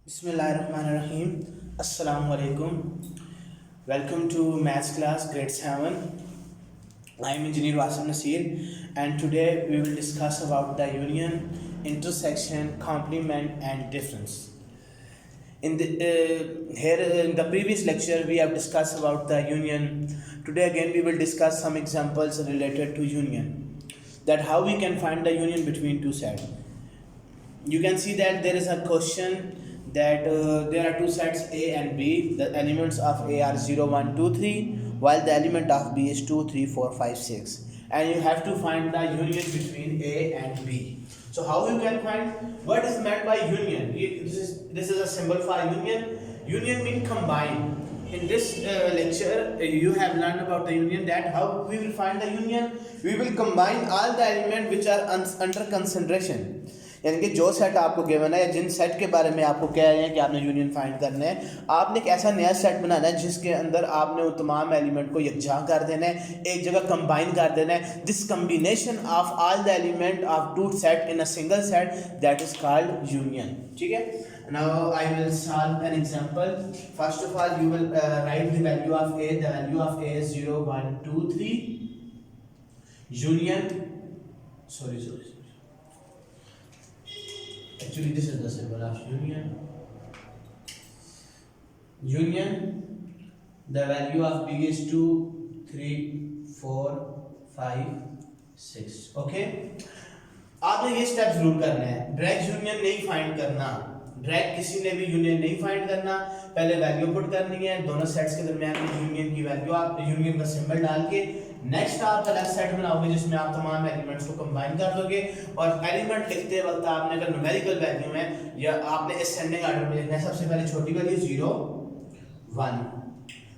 Bismillahirrahmanirrahim. Assalamu alaikum. Welcome to Maths class grade 7. I am Engineer Wasim Nasir and today we will discuss about the union, intersection, complement and difference. In the previous lecture we have discussed about the union. Today again we will discuss some examples related to union. That how we can find the union between two sets. You can see that there is a question that there are two sets A and B. The elements of A are 0, 1, 2, 3, while the element of B is 2, 3, 4, 5, 6. And you have to find the union between A and B. So how you can find what is meant by union? This is a symbol for union. Union means combine. In this lecture you have learned about the union, that how we will find the union. We will combine all the elements which are under consideration. यानी कि जो set आपको given है या जिन set के बारे में आपको कह रहे हैं कि आपने यूनियन फाइंड करना है, आपने एक ऐसा नया सेट बनाना है जिसके अंदर आपने उन तमाम एलिमेंट को यकजा कर देना है, एक जगह कंबाइन कर देना है. This combination of all the element of two set in a single set, that is called union. ठीक है. Now I will solve an example. First of all you will write the value of A. The value of A is 0, 1, 2, 3. Union. Sorry. Actually this is the symbol of union. The value of B is 2, 3, 4, 5, 6. Okay. आपने ये step जरूर करना है. Direct union नहीं find करना. Direct किसी ने भी यूनियन नहीं फाइंड करना. पहले वैल्यू पुट करनी है दोनों सेट्स के दरमियान में. यूनियन की वैल्यू आप यूनियन का सिंबल डाल के नेक्स्ट आप अलग सेट बनाओगे जिसमें आप तमाम एलिमेंट्स को कंबाइन कर दोगे. और एलिमेंट लिखते वक्त आपने अगर न्यूमेरिकल वैल्यू में या आपने असेंडिंग ऑर्डर में लिखना है. सबसे पहले छोटी वैल्यू 0, 1.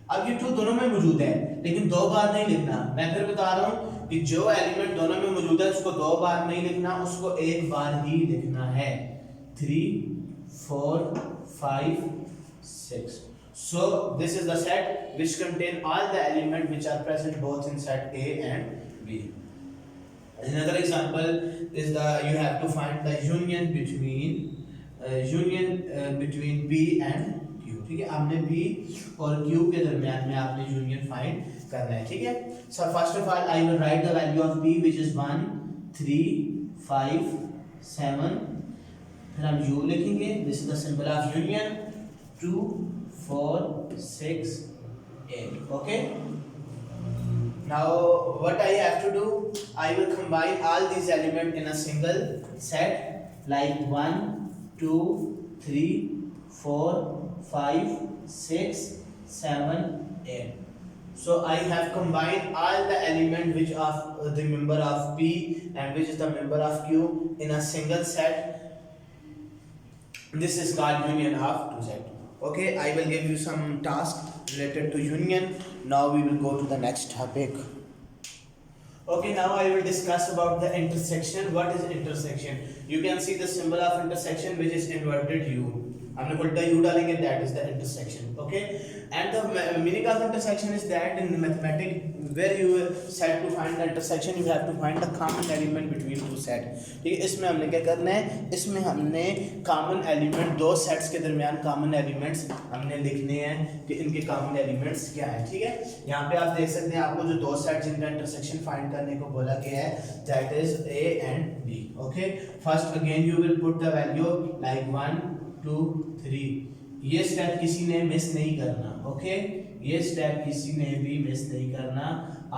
अब ये टू दोनों में मौजूद है लेकिन दो बार नहीं लिखना. मैं फिर बता रहा हूँ कि जो एलिमेंट दोनों में मौजूद है उसको दो बार नहीं लिखना, उसको एक बार ही लिखना है. 3, 4, 5, 6. So this is the set which contain all the elements which are present both in set A and B. Another example is you have to find the union between B and Q. ठीक है. आपने B और Q के दरमियान में आपने union find करना है. ठीक है. So first of all I will write the value of B which is 1, 3, 5, 7. फिर हम U लिखेंगे. This is the symbol of union. 2, 4, 6, 8. Okay. Now what I have to do, I will combine all these elements in a single set like 1, 2, 3, 4, 5, 6, 7, 8. So I have combined all the elements which are the member of P and which is the member of Q in a single set. This is called union of two sets. Okay, I will give you some tasks related to union. Now we will go to the next topic. Okay, now I will discuss about the intersection. What is intersection? You can see the symbol of intersection which is inverted U. हमने उल्टा U डालेंगे, that is the intersection. Okay, and the meaning of intersection is that in mathematics where you set to find the intersection you have to find the common element between two sets. ठीक है. इसमें हमने क्या करना है, इसमें हमने common element दो sets के दरमियान common elements हमने लिखने हैं कि इनके common elements क्या है. ठीक है. यहाँ पे आप देख सकते हैं आपको जो दो सेट जिनका intersection find करने को बोला गया है, that is A and B. Okay, first again you will put the value like 1, 2, 3. ये स्टेप किसी ने मिस नहीं करना. ओके, ये स्टेप किसी ने भी मिस नहीं करना.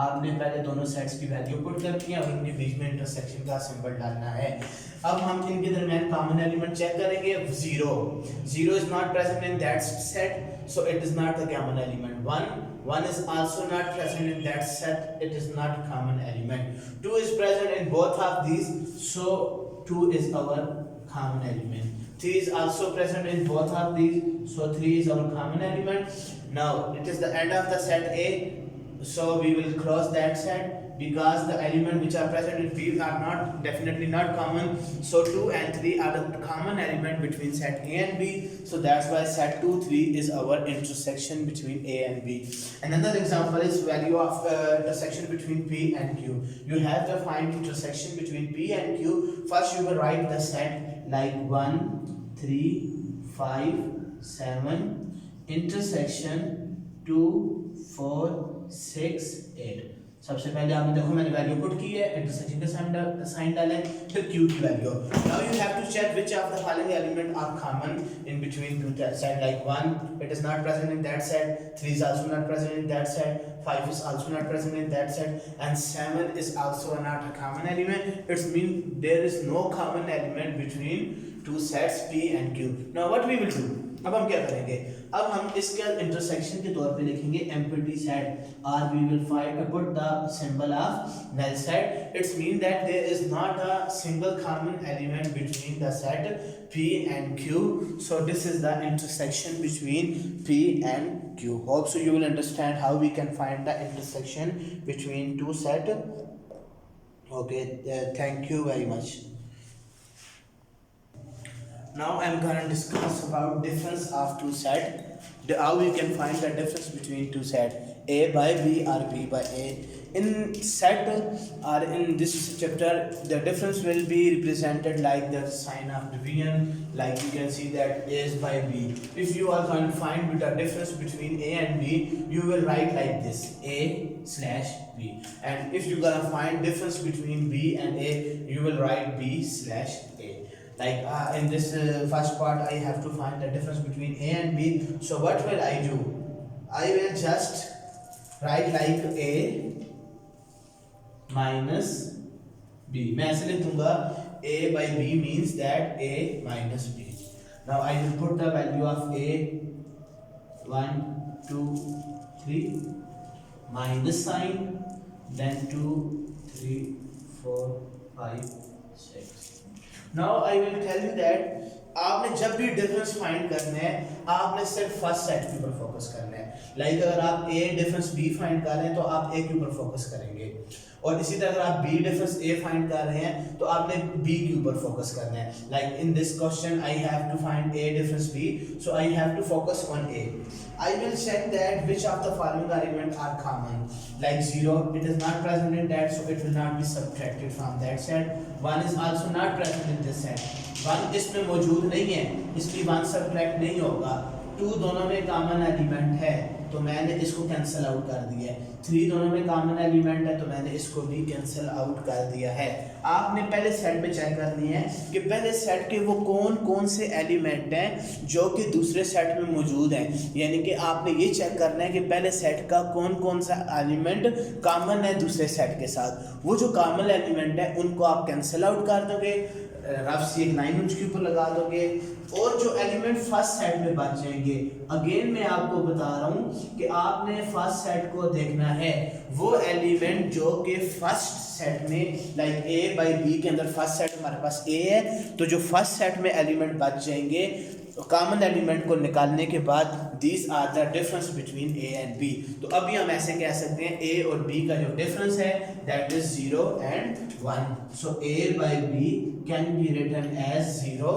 आपने पहले दोनों सेट्स की वैल्यू पुट करनी है और उनके बीच में इंटरसेक्शन का सिंबल डालना है. अब हम इनके दरमियान कॉमन एलिमेंट चेक करेंगे. 0 is not present in that set, so it is not the common element. 1 is also not present in that set, it is not common element. 2 is present in both of these, so 2 is our common element. 3 is also present in both of these, so 3 is our common element. Now it is the end of the set A, so we will cross that set because the element which are present in B are definitely not common. So 2 and 3 are the common element between set A and B, so that's why set 2, 3 is our intersection between A and B. Another example is value of intersection between P and Q. You have to find intersection between P and Q. First you will write the set like 1, 3 5 7 intersection 2 4 6 8। सबसे पहले आपने देखो मैंने value put की है, intersection का sign डाला है, फिर q की वैल्यू। Now you have to check which of the following element are common in between two set, like 1 it is not present in that set, 3 is also not present in that set, 5 is also not present in that set, and 7 is also not a common element. It means there is no common element between two sets p and q. Now what we will do, अब हम क्या करेंगे, अब हम इसका intersection के तौर पे लिखेंगे एम्प्टी सेट, और we will find put the symbol of null set. It's mean that there is not a single common element between the set p and q, so this is the intersection between p and q. Hope so you will understand how we can find the intersection between two set. Okay, thank you very much. Now I am going to discuss about difference of two set. How we can find the difference between two set, A by B or B by A. In set or in this chapter, the difference will be represented like the sign of division. Like you can see that A is by B. If you are going to find the difference between A and B, you will write like this: A slash B. And if you are going to find difference between B and A, you will write B slash A. Like in this first part I have to find the difference between A and B, so what will I do, I will just write like A minus B. मैं ऐसे लिख दूंगा A by B means that A minus B. Now I will put the value of A 1 2 3 minus sign, then 2 3 4 5 6. Now I will tell you that आपने जब भी difference find करना है, आपने सिर्फ फर्स्ट सेट के ऊपर फोकस करना है. लाइक अगर आप ए डिफरेंस बी फाइंड कर रहे हैं तो आप ए के ऊपर फोकस करेंगे, और इसी तरह अगर आप बी डिफरेंस ए फाइंड कर रहे हैं तो आपने बी के ऊपर फोकस करना है. Like in this question I have to find A difference B, so I have to focus on A. I will check that which of the following elements are common. Like 0, it is not present in that, so it will not be subtracted from that set. 1 is also not present in this set. 1 इसमें मौजूद नहीं है, इसलिए 1 subtract नहीं होगा. 2 दोनों में common element है, तो मैंने इसको कैंसिल आउट कर दिया है. 3 दोनों में कॉमन एलिमेंट है, तो मैंने इसको भी कैंसिल आउट कर दिया है. आपने पहले सेट में चेक करनी है कि पहले सेट के वो कौन कौन से एलिमेंट हैं जो कि दूसरे सेट में मौजूद हैं. यानी कि आपने ये चेक करना है कि पहले सेट का कौन कौन सा एलिमेंट कॉमन है दूसरे सेट के साथ. वो जो कॉमन एलिमेंट है उनको आप कैंसिल आउट कर दोगे, रफ सी एक लाइन उसके ऊपर लगा दोगे, और जो एलिमेंट फर्स्ट सेट में बच जाएंगे. अगेन मैं आपको बता रहा हूँ कि आपने फर्स्ट सेट को देखना है वो एलिमेंट जो कि फर्स्ट सेट में, लाइक ए बाई बी के अंदर फर्स्ट सेट हमारे पास ए है, तो जो फर्स्ट सेट में एलिमेंट बच जाएंगे कॉमन एलिमेंट को निकालने के बाद, these are the difference between A and B. तो अभी हम ऐसे कह सकते हैं ए और बी का जो डिफरेंस है that is 0 and 1. So A by B can be written as 0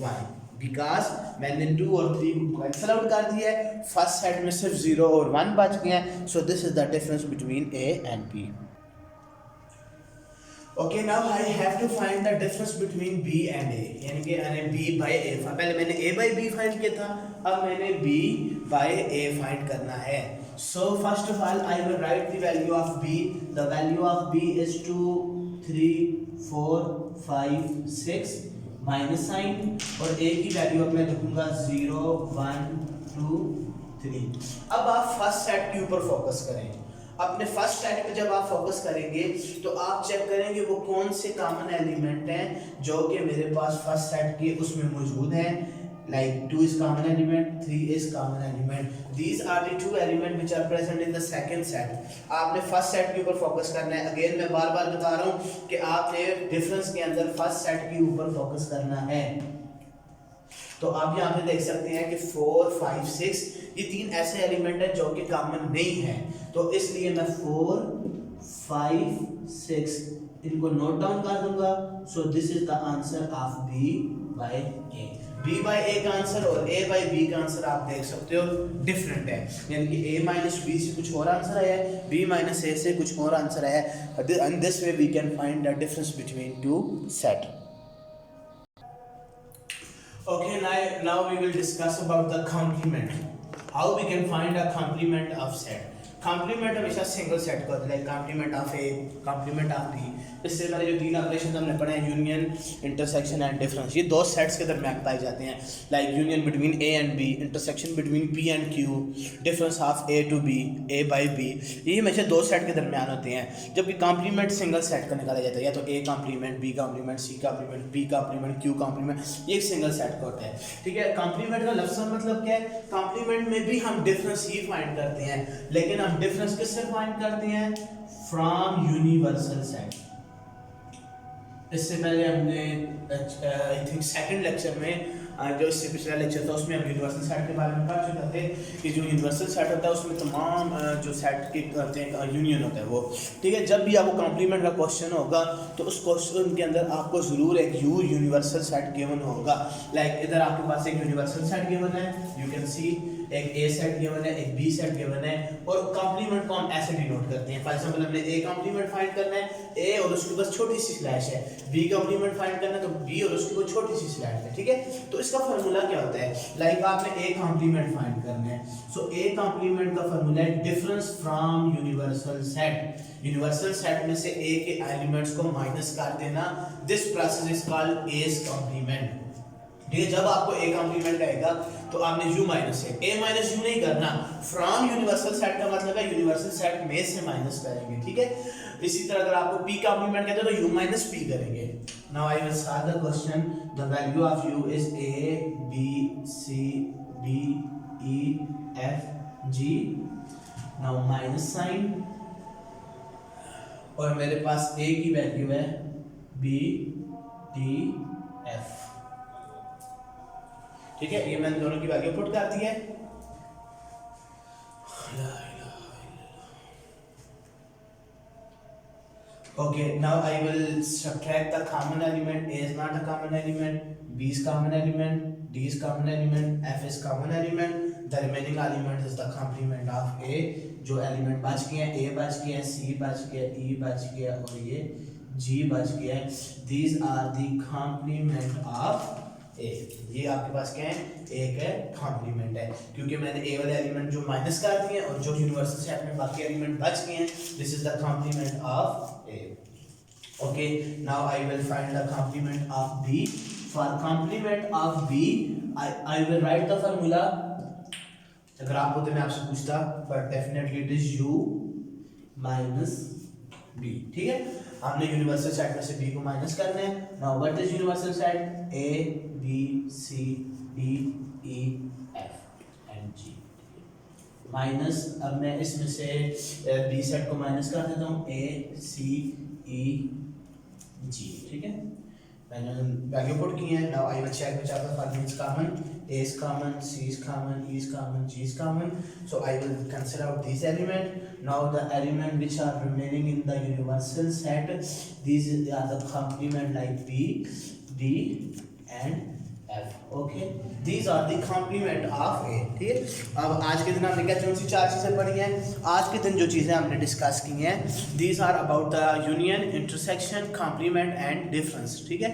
1 because मैंने 2 और 3 को कैंसिल आउट कर दिया है. फर्स्ट सेट में सिर्फ 0 और 1 बच गया है. So this is the difference between A and B. Okay, now I have to find the difference between B and A. यानी कि B by A. पहले मैंने A by B फाइंड किया था, अब मैंने B by A फाइंड करना है. So first of all, I will write the value of B. The value of B is 2, 3, 4, 5, 6 minus sign, और A की वैल्यू अब मैं लिखूंगा 0, 1, 2, 3. अब आप फर्स्ट सेट के ऊपर फोकस करें. अपने फर्स्ट सेट पे जब आप फोकस करेंगे तो आप चेक करेंगे वो कौन से कॉमन एलिमेंट हैं जो कि मेरे पास फर्स्ट सेट के उसमें मौजूद हैं. Like 2 is common element, 3 is common element. These are the 2 elements which are present in the second set. आपने फर्स्ट सेट के ऊपर फोकस करना है. अगेन मैं बार बार बता रहा हूँ कि आपने डिफरेंस के अंदर फर्स्ट सेट के ऊपर फोकस करना है. तो आप यहाँ पे देख सकते हैं कि 4, 5, 6 ये 3 ऐसे एलिमेंट हैं जो कि कॉमन नहीं है, तो इसलिए मैं 4, 5, 6 इनको नोट डाउन कर दूंगा. So this is the answer of B by A. B by A का आंसर और ए बाय बी का आंसर आप देख सकते हो डिफरेंट है. यानी कि ए माइनस बी से कुछ और आंसर आया है, बी माइनस ए से कुछ और आंसर आया है. And this way we can find the difference between two set. Okay, now we will discuss about the complement. How we can find a complement of set. Complement हमेशा single set का होता है, complement of A, complement of B. इससे पहले जो तीन operation हमने पढ़े हैं, यूनियन, इंटरसेक्शन एंड डिफरेंस, ये दो सेट्स के दरमियान पाए जाते हैं. Like union between A and B, intersection between P and Q, difference of A to B, A by B, ये हमेशा दो सेट के दरमियान होते हैं. जबकि कॉम्प्लीमेंट सिंगल सेट का निकाला जाता है, या तो A complement, B complement, C complement, P complement, Q complement, ये एक सिंगल सेट का होता है. ठीक है, कॉम्प्लीमेंट का लफ्ज़ मतलब क्या है? कॉम्प्लीमेंट में भी हम डिफरेंस ही फाइंड करते हैं, लेकिन हम डिफरेंस किससे फाइंड करते हैं? From universal set. इससे पहले हमने आई थिंक सेकंड लेक्चर में, जो इससे पिछला लेक्चर था उसमें हम यूनिवर्सल सेट के बारे में पढ़ चुके थे कि जो यूनिवर्सल सेट होता है उसमें तमाम जो सेट के होते हैं यूनियन होता है वो. ठीक है, जब भी आपको कॉम्प्लीमेंट का क्वेश्चन होगा तो उस क्वेश्चन के अंदर आपको ज़रूर एक यूनिवर्सल सेट गिवन होगा. लाइक इधर आपके पास एक यूनिवर्सल सेट गिवन है, यू कैन सी एक A सेट गिवन है, एक B सेट गिवन है, और कॉम्प्लीमेंट को हम ऐसे डिनोट करते हैं. फॉर एग्जांपल हमने A कॉम्प्लीमेंट फाइंड करना है, A और उसके पास छोटी सी स्लैश है. B कॉम्प्लीमेंट फाइंड करना है तो B और उसके पास छोटी सी स्लैश है. ठीक है, तो इसका फार्मूला क्या होता है? लाइक आपने A कॉम्प्लीमेंट फाइंड करना है, सो A कॉम्प्लीमेंट का फार्मूला है difference from universal set. Universal set में से A के एलिमेंट्स को माइनस कर देना. This process is called A's complement. ठीक है, जब आपको A कॉम्प्लीमेंट आएगा तो आपने U माइनस है, A माइनस U नहीं करना. फ्रॉम यूनिवर्सल सेट का मतलब है यूनिवर्सल सेट में से माइनस करेंगे. ठीक है, इसी तरह अगर आपको P कॉम्प्लीमेंट कहते हैं तो U माइनस P करेंगे. Now I will solve the question. The value of U is A B C D E F G. Now minus sign, और मेरे पास A की वैल्यू है B D F. ठीक है, ये मैंने दोनों की वैल्यू पुट कर दी है. Okay, now I will subtract the common element. A is not a common element, B is common element, D is common element, F is common element. The remaining element is the complement of A. जो element बच गए हैं, A बच गया, C बच गया, E बच गया और ये G बच गया. These are the complement of A. ये आपके पास क्या है? एक है कॉम्प्लीमेंट है, क्योंकि मैंने A वाले एलिमेंट जो माइनस कर दिए और जो यूनिवर्सल सेट में बाकी एलिमेंट बच गए हैं. This is the complement of A. Okay, now I will find the complement of B. For complement of B I will write the formula. अगर आपको तो मैं आपसे पूछता, but definitely it is U minus B. ठीक है, हमने universal set में से B को माइनस करना है. Now what is universal set? A B C D E F and G. Minus, अब मैं इसमें से B सेट को माइनस कर देता हूँ, A C E G. ठीक है, मैंने वैल्यू पुट की है. Now I will check which of the following is common. A is common, C is common, E is common, G is common. So I will cancel out these element. Now the element which are remaining in the universal set, these are the complement like B, D and F. Okay, these are the complement of A. ठीक है, अब आज के दिन हमने क्या कौन सी चार चीज़ें पढ़ी हैं? आज के दिन जो चीज़ें हमने डिस्कस की हैं, these are about the union, intersection, complement and difference. ठीक है,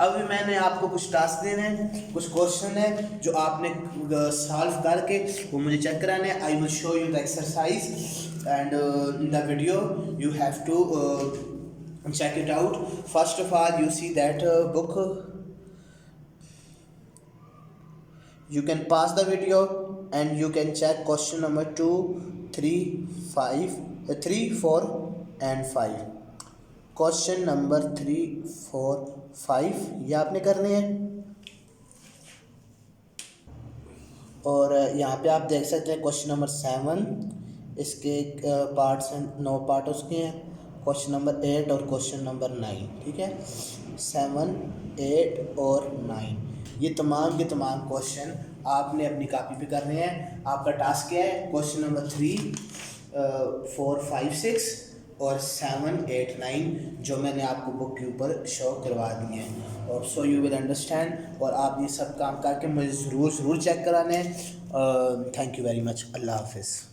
अभी मैंने आपको कुछ टास्क देने हैं, कुछ क्वेश्चन है जो आपने सॉल्व करके वो मुझे चेक कराने हैं. I will show you the exercise and in the video you have to check it out. First of all, you see that book. You can pause the video and you can check question number 2, 3, 5, 3, 4 and 5. Question number 3, 4, 5 ये आपने करने हैं. और यहाँ पे आप देख सकते हैं क्वेश्चन नंबर 7, इसके पार्ट्स हैं, 9 पार्ट उसके हैं. क्वेश्चन नंबर 8 और क्वेश्चन नंबर 9. ठीक है, 7, 8 और 9 ये तमाम के तमाम क्वेश्चन आपने अपनी कॉपी पे करने हैं. आपका टास्क क्या है? क्वेश्चन नंबर 3, 4, 5, 6 और 7, 8, 9 जो मैंने आपको बुक के ऊपर शो करवा दिए हैं. और सो यू विल अंडरस्टैंड. और आप ये सब काम करके मुझे ज़रूर चेक कराने हैं. Thank you very much. अल्लाह हाफिज़.